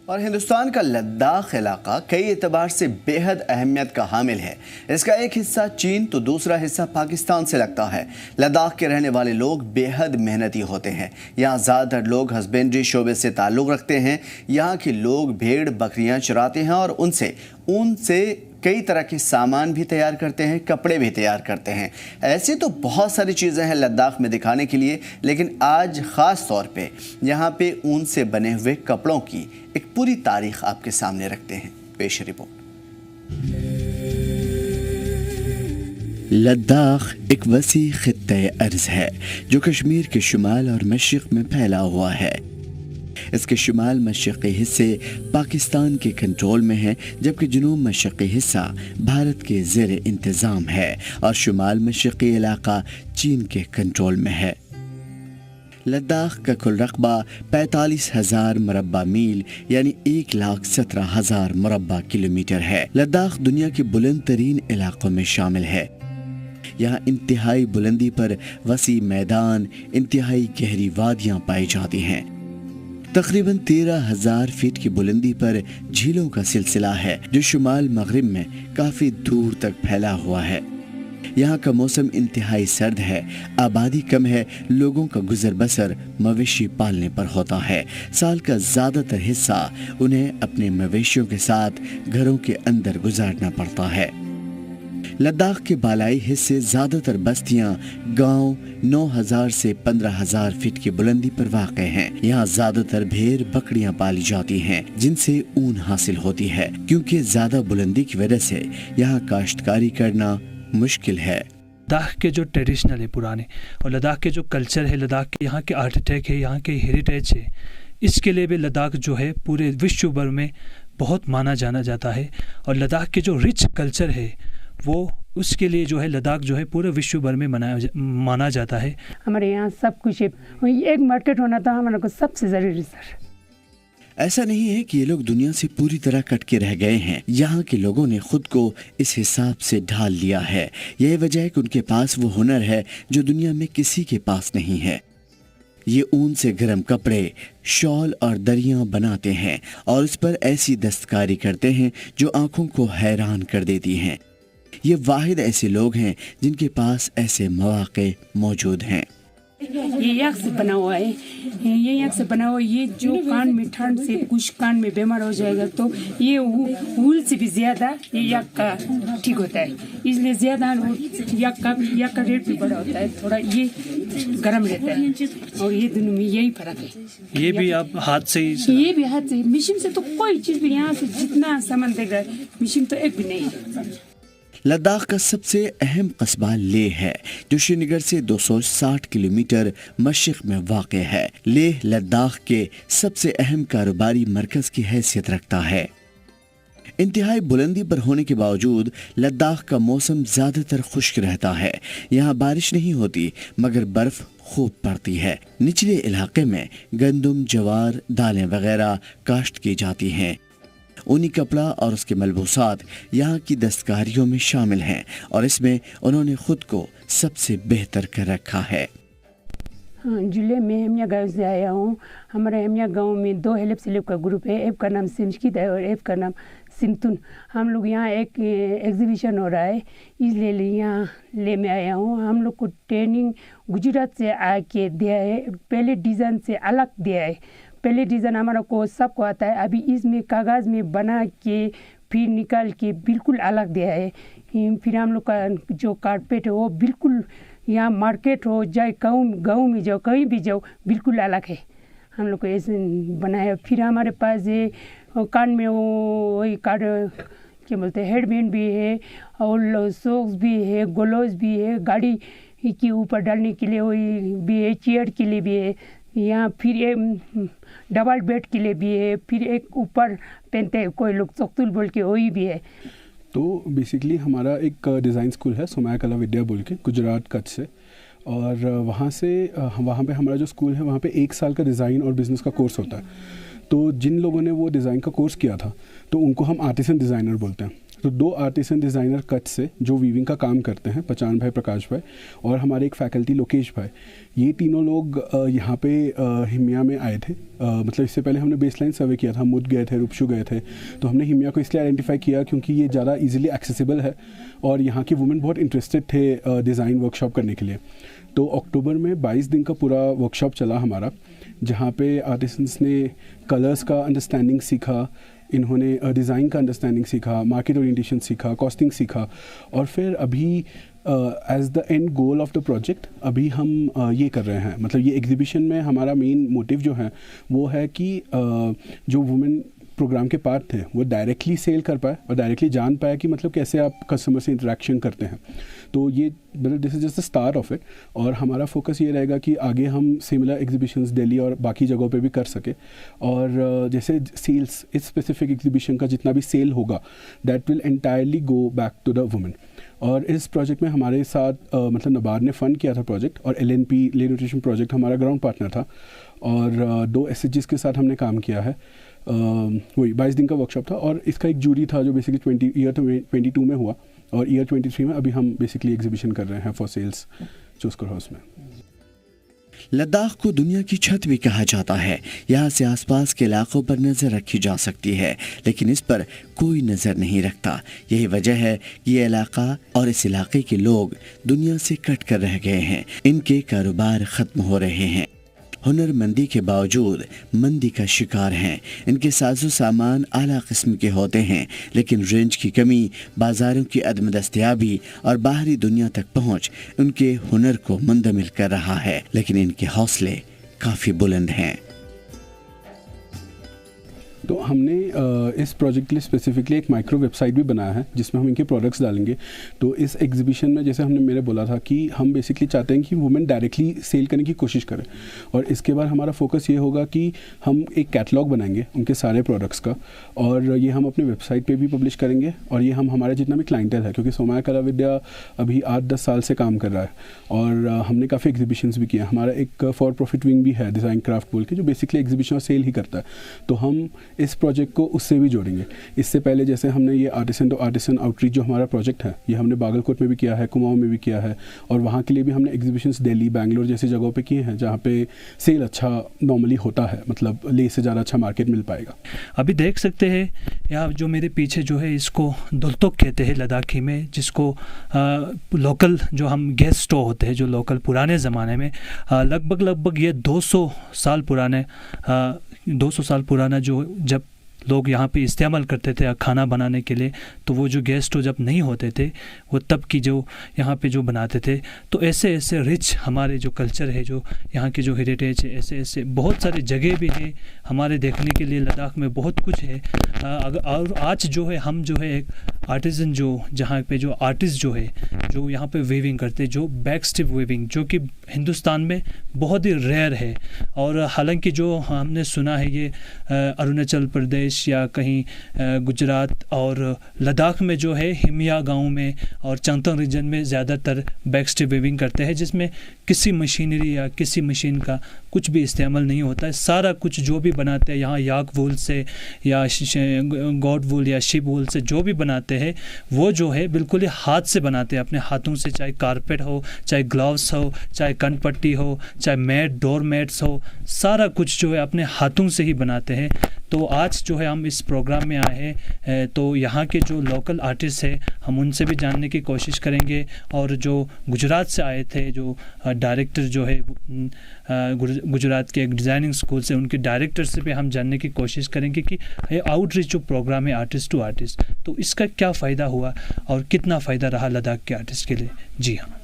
और हिंदुस्तान का लद्दाख इलाका कई एतबार से बेहद अहमियत का हामिल है। इसका एक हिस्सा चीन तो दूसरा हिस्सा पाकिस्तान से लगता है। लद्दाख के रहने वाले लोग बेहद मेहनती होते हैं। यहाँ ज़्यादातर लोग हस्बेंड्री शोबे से ताल्लुक़ रखते हैं। यहाँ के लोग भेड़ बकरियाँ चराते हैं और उनसे ऊन से कई तरह के सामान भी तैयार करते हैं, कपड़े भी तैयार करते हैं। ऐसी तो बहुत सारी चीज़ें हैं लद्दाख में दिखाने के लिए, लेकिन आज ख़ास तौर पे यहाँ पे ऊन से बने हुए कपड़ों की एक पूरी तारीख आपके सामने रखते हैं। पेश रिपोर्ट। लद्दाख एक वसी खित्ते अर्ज़ है जो कश्मीर के शुमाल और मशरिक़ में फैला हुआ है। इसके शुमाल मशरिक़ी हिस्से पाकिस्तान के कंट्रोल में है, जबकि जुनूब मशरिक़ी हिस्सा भारत के ज़ेर इंतज़ाम है और शुमाल मशरिक़ी इलाका चीन के कंट्रोल में है। लद्दाख का कुल रकबा 45,000 मुरब्बा मील यानी 1,17,000 मुरब्बा किलोमीटर है। लद्दाख दुनिया के बुलंद तरीन इलाकों में शामिल है। यहाँ इंतहाई बुलंदी पर वसी मैदान, इंतहाई गहरी वादियाँ पाई जाती हैं। तकरीबन 13,000 फीट की बुलंदी पर झीलों का सिलसिला है जो शुमाल मगरिब में काफ़ी दूर तक फैला हुआ है। यहाँ का मौसम इंतहाई सर्द है, आबादी कम है, लोगों का गुजर बसर मवेशी पालने पर होता है। साल का ज़्यादातर हिस्सा उन्हें अपने मवेशियों के साथ घरों के अंदर गुजारना पड़ता है। लद्दाख के बालाई हिस्से ज़्यादातर बस्तियां, गांव 9,000 से 15,000 फीट की बुलंदी पर वाक़ हैं। यहाँ ज़्यादातर भेड़ बकरियां पाली जाती हैं जिनसे ऊन हासिल होती है, क्योंकि ज़्यादा बुलंदी की वजह से यहाँ काश्तकारी करना मुश्किल है। लद्दाख के जो ट्रेडिशनल है पुराने, और लद्दाख के जो कल्चर है, लद्दाख के यहाँ के आर्किटेक्ट है, यहाँ के हेरिटेज है, इसके लिए भी लद्दाख जो है पूरे विश्व भर में बहुत माना जाना जाता है। और लद्दाख के जो रिच कल्चर है वो उसके लिए जो है लद्दाख जो है पूरे विश्व भर में माना जाता है। हमारे यहाँ सब कुछ है, एक मार्केट होना था हमारे को सबसे ज़रूरी सर। ऐसा नहीं है कि ये लोग दुनिया से पूरी तरह कट के रह गए हैं। यहाँ के लोगों ने खुद को इस हिसाब से ढाल लिया है। यही वजह है कि उनके पास वो हुनर है जो दुनिया में किसी के पास नहीं है। ये ऊन से गर्म कपड़े, शॉल और दरियां बनाते हैं और इस पर ऐसी दस्तकारी करते हैं जो आंखों को हैरान कर देती हैं। ये वाहिद ऐसे लोग हैं जिनके पास ऐसे मौके मौजूद हैं। ये याक से बना हुआ है, ये याक से बना हुआ है। ये जो कान में ठंड से कुछ कान में बीमार हो जाएगा तो ये वूल से भी ज्यादा ये याक का ठीक होता है, इसलिए ज्यादा याक का रेट भी बड़ा होता है, थोड़ा ये गर्म रहता है। और ये दोनों में यही फर्क है। ये भी आप हाथ से ही? ये भी हाथ से, मशीन से तो कोई चीज भी यहाँ से जितना सामान देख रहा है मशीन तो एक भी नहीं है। लद्दाख का सबसे अहम कस्बा लेह है जो श्रीनगर से 260 किलोमीटर मशरिक़ में वाक़ है। लेह लद्दाख के सबसे अहम कारोबारी मरकज़ की हैसियत रखता है। इंतहाई बुलंदी पर होने के बावजूद लद्दाख का मौसम ज़्यादातर खुश्क रहता है। यहाँ बारिश नहीं होती मगर बर्फ़ खूब पड़ती है। निचले इलाके में गंदम, जवार, दालें वगैरह काश्त की जाती हैं। ऊनी कपड़ा और उसके मलबूसात यहाँ की दस्तकारियों में शामिल हैं और इसमें उन्होंने खुद को सबसे बेहतर कर रखा है। जिले में हेमिया गाँव से आया हूँ। हमारे हेमिया गांव में 2 हेल्प सेल्फ का ग्रुप है, एक का नाम सिमशकित है और एक का नाम सिमतुन। हम लोग यहाँ एक एग्जीबिशन हो रहा है इसलिए यहाँ ले में आया हूँ। हम लोग को ट्रेनिंग गुजरात से आके दिया है, पहले डिज़ाइन से अलग दिया है। पहले डिज़ाइन हमारा को सबको आता है, अभी इसमें कागज़ में बना के फिर निकाल के बिल्कुल अलग दिया है। फिर हम लोग का जो कारपेट है वो बिल्कुल यहाँ मार्केट हो जाए, गाँव में जाओ, कहीं भी जाओ, बिल्कुल अलग है। हम लोग को ऐसे बनाया। फिर हमारे पास ये कान में वही क्या बोलते हैं हेडबैंड भी है और सॉक्स भी है, ग्लोव्स भी है, गाड़ी के ऊपर डालने के लिए वही भी है, चेयर के लिए भी है। यहाँ फिर ये डबल बेड के लिए भी है, फिर एक ऊपर पहनते हैं कोई लोग चकतुल बोल के वही भी है। तो बेसिकली हमारा एक डिज़ाइन स्कूल है सोमाया कला विद्या बोल के, गुजरात कच्छ से, और वहाँ पे हमारा जो स्कूल है वहाँ पे 1 साल का डिज़ाइन और बिज़नेस का कोर्स होता है। तो जिन लोगों ने वो डिज़ाइन का कोर्स किया था तो उनको हम आर्टिसन डिज़ाइनर बोलते हैं। तो 2 आर्टिसन डिज़ाइनर कच्छ से जो वीविंग का काम करते हैं, पहचान भाई, प्रकाश भाई, और हमारे एक फैकल्टी लोकेश भाई, ये तीनों लोग यहाँ पे हिमिया में आए थे। मतलब इससे पहले हमने बेसलाइन सर्वे किया था, मुद गए थे, रुपशु गए थे, तो हमने हिमिया को इसलिए आइडेंटिफाई किया क्योंकि ये ज़्यादा इजीली एक्सेसिबल है और यहाँ की वुमेन बहुत इंटरेस्टेड थे डिज़ाइन वर्कशॉप करने के लिए। तो अक्टूबर में 22 दिन का पूरा वर्कशॉप चला हमारा, जहाँ पे आर्टिसंस ने कलर्स का अंडरस्टैंडिंग सीखा, इन्होंने डिज़ाइन का अंडरस्टैंडिंग सीखा, मार्केट ओरिएंटेशन सीखा, कॉस्टिंग सीखा, और फिर अभी as the end goal of the project अभी हम ये कर रहे हैं। मतलब ये एग्जीबिशन में हमारा मेन मोटिव जो है वो है कि जो वुमेन प्रोग्राम के पार्ट थे वो डायरेक्टली सेल कर पाए और डायरेक्टली जान पाए कि मतलब कैसे आप कस्टमर से इंटरेक्शन करते हैं। तो ये मतलब this is just the start of it, और हमारा फोकस ये रहेगा कि आगे हम सिमिलर एग्जीबिशंस दिल्ली और बाकी जगहों पे भी कर सके। और जैसे सेल्स, इस स्पेसिफिक एग्जीबिशन का जितना भी सेल होगा that will entirely go back to the women. और इस प्रोजेक्ट में हमारे साथ मतलब नबार्ड ने फ़ंड किया था प्रोजेक्ट, और LNP ले न्यूट्रिशन प्रोजेक्ट हमारा ग्राउंड पार्टनर था, और 2 SHGs के साथ हमने काम किया है। वही 22 दिन का वर्कशॉप था, और इसका एक जूरी था जो बेसिकली ईयर 22 में हुआ, और ईयर 23 में अभी हम बेसिकली एग्जीबिशन कर रहे हैं फॉर सेल्स चोस्कर हाउस में। लद्दाख को दुनिया की छत भी कहा जाता है। यहाँ से आसपास के इलाकों पर नज़र रखी जा सकती है, लेकिन इस पर कोई नज़र नहीं रखता। यही वजह है कि ये इलाका और इस इलाके के लोग दुनिया से कट कर रह गए हैं। इनके कारोबार ख़त्म हो रहे हैं। हुनरमंदी के बावजूद मंदी का शिकार हैं। इनके साजो सामान आला किस्म के होते हैं, लेकिन रेंज की कमी, बाज़ारों की अदम दस्तयाबी और बाहरी दुनिया तक पहुंच उनके हुनर को मुंदमिल कर रहा है। लेकिन इनके हौसले काफ़ी बुलंद हैं। तो हमने इस प्रोजेक्ट के लिए स्पेसिफिकली एक माइक्रो वेबसाइट भी बनाया है जिसमें हम इनके प्रोडक्ट्स डालेंगे। तो इस एग्जीबिशन में जैसे हमने मेरे बोला था कि हम बेसिकली चाहते हैं कि वुमेन डायरेक्टली सेल करने की कोशिश करें, और इसके बाद हमारा फोकस ये होगा कि हम एक कैटलॉग बनाएंगे उनके सारे प्रोडक्ट्स का, और ये हम अपने वेबसाइट पे भी पब्लिश करेंगे। और ये हम हमारे जितना भी क्लाइंटल है, क्योंकि सोमाया कला विद्या अभी 8-10 साल से काम कर रहा है, और हमने काफ़ी एग्जीबिशंस भी किया। हमारा एक फॉर प्रॉफिट विंग भी है डिज़ाइन क्राफ्ट बोल के, जो बेसिकली एग्जीबिशन और सेल ही करता है। तो हम इस प्रोजेक्ट को उससे भी जोड़ेंगे। इससे पहले जैसे हमने ये आर्टिसन टू आर्टिसन आउटरीच जो हमारा प्रोजेक्ट है, ये हमने बागलकोट में भी किया है, कुमाऊं में भी किया है, और वहाँ के लिए भी हमने एग्जीबिशंस दिल्ली, बैंगलोर जैसी जगहों पे किए हैं जहाँ पे सेल अच्छा नॉर्मली होता है, मतलब ले से ज़्यादा अच्छा मार्केट मिल पाएगा। अभी देख सकते हैं यहाँ जो मेरे पीछे जो है इसको दुलतुक कहते हैं लद्दाखी में, जिसको लोकल जो हम गैस स्टोव होते हैं जो लोकल पुराने ज़माने में लगभग ये 200 साल पुराना जो जब लोग यहाँ पे इस्तेमाल करते थे खाना बनाने के लिए, तो वो जो गैस स्टोव जब नहीं होते थे वो तब की जो यहाँ पे जो बनाते थे। तो ऐसे ऐसे रिच हमारे जो कल्चर है, जो यहाँ की जो हेरिटेज है, ऐसे ऐसे बहुत सारी जगह भी है हमारे देखने के लिए। लद्दाख में बहुत कुछ है। और आज जो है हम जो है एक आर्टिजन जो जहाँ पे जो आर्टिस्ट जो है जो यहाँ पे वीविंग करते, जो बैक स्टिप वीविंग, जो कि हिंदुस्तान में बहुत ही रेयर है। और हालांकि जो हमने सुना है ये अरुणाचल प्रदेश या कहीं गुजरात और लद्दाख में जो है हिमिया गांव में और चंगथंग रीजन में ज़्यादातर बैक स्टिप वीविंग करते हैं, जिसमें किसी मशीनरी या किसी मशीन का कुछ भी इस्तेमाल नहीं होता है। सारा कुछ जो भी बनाते हैं यहाँ याक वूल से या गॉड वूल या शिप वूल से जो भी बनाते हैं वो जो है बिल्कुल ही हाथ से बनाते हैं, अपने हाथों से। चाहे कारपेट हो, चाहे ग्लव्स हो, चाहे कनपट्टी हो, चाहे मैट, डोर मैट्स हो, सारा कुछ जो है अपने हाथों से ही बनाते हैं। तो आज जो है हम इस प्रोग्राम में आए हैं, तो यहाँ के जो लोकल आर्टिस्ट हैं हम उनसे भी जानने की कोशिश करेंगे, और जो गुजरात से आए थे जो डायरेक्टर जो है गुजरात के एक डिज़ाइनिंग स्कूल से, उनके डायरेक्टर से भी हम जानने की कोशिश करेंगे कि ये आउटरीच जो प्रोग्राम है आर्टिस्ट टू आर्टिस्ट, तो इसका क्या फ़ायदा हुआ और कितना फ़ायदा रहा लद्दाख के आर्टिस्ट के लिए। जी हाँ।